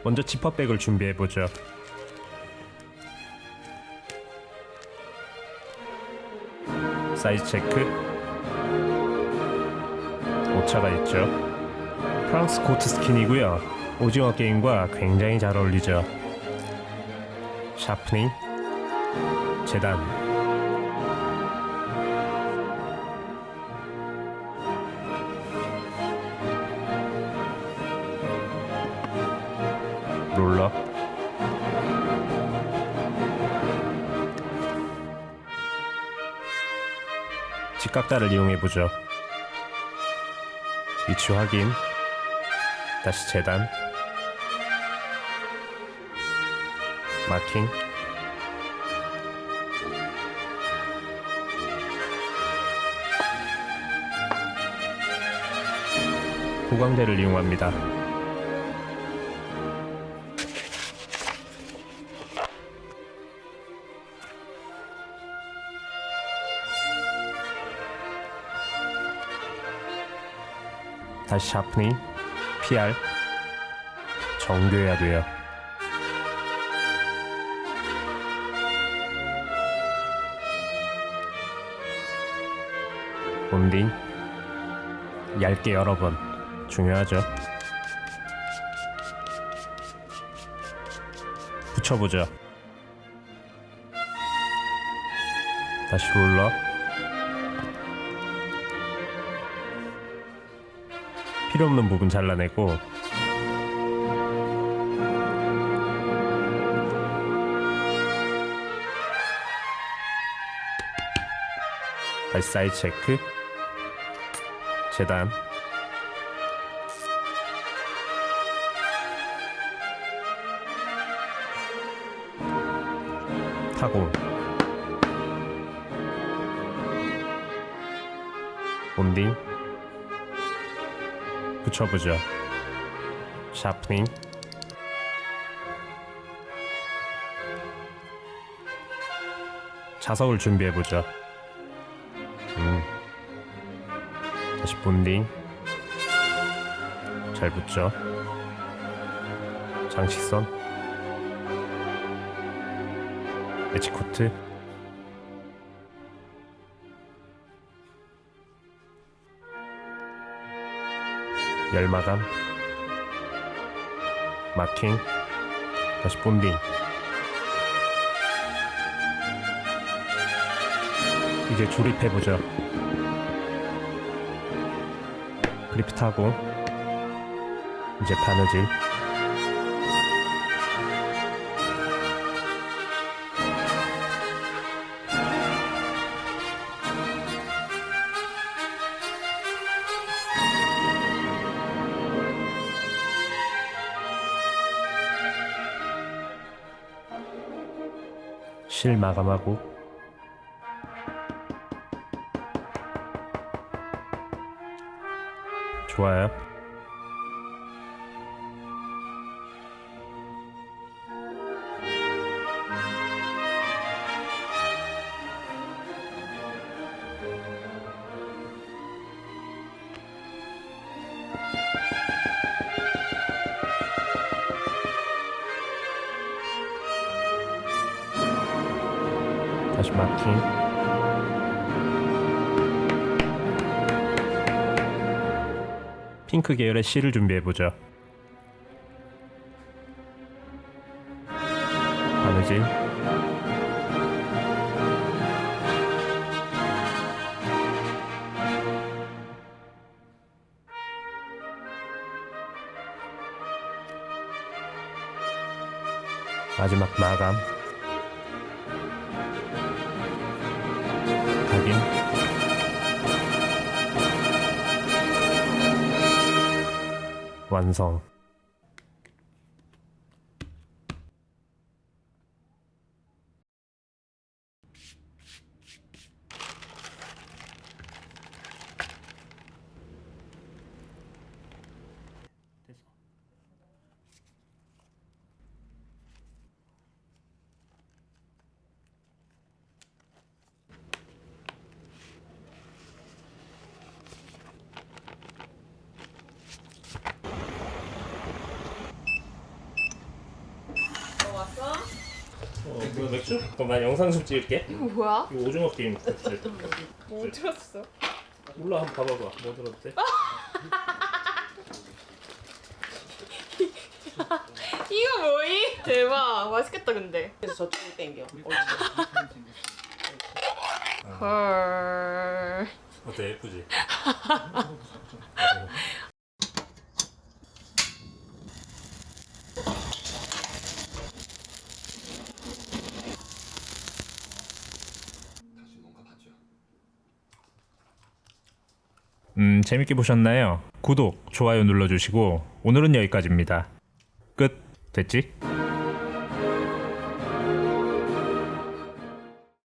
먼저 지퍼백을 준비해보죠. 사이즈 체크. 오차가 있죠. 프랑스 코트 스킨이고요. 오징어 게임과 굉장히 잘 어울리죠. 샤프닝, 재단, 롤러, 직각다를 이용해보죠. 위치 확인, 다시 재단, 마킹, 보강대를 이용합니다. 다시 샤프닝, PR, 정교해야 돼요. 본딩, 얇게 여러 번, 중요하죠. 붙여보죠. 다시 롤러, 필요 없는 부분 잘라내고 다시 사이즈 체크, 재단, 타공, 본딩, 붙여보죠. 샤프닝, 자석을 준비해보죠. 다시 본딩, 잘 붙죠. 장식선, 에치코트, 열마감, 마킹, 다시 본딩. 이제 조립해보죠. 그리프 타고 이제 바느질, 실 마감하고 좋아요. 다시 마킹, 핑크 계열의 실을 준비해보죠. 바느질, 마지막 마감, 각인, 완성. 이거 맥주? 그럼 난 영상 좀 찍을게. 이거 뭐야? 이거 오징어 게임 맥주. 뭐 들었어? 몰라, 한번 봐봐봐. 뭐 들었대? 이거 뭐이? 대박 맛있겠다 근데. 그래서 저쪽으로 땡겨. 헐. 어때, 예쁘지? 재밌게 보셨나요? 구독, 좋아요 눌러주시고 오늘은 여기까지입니다. 끝. 됐지?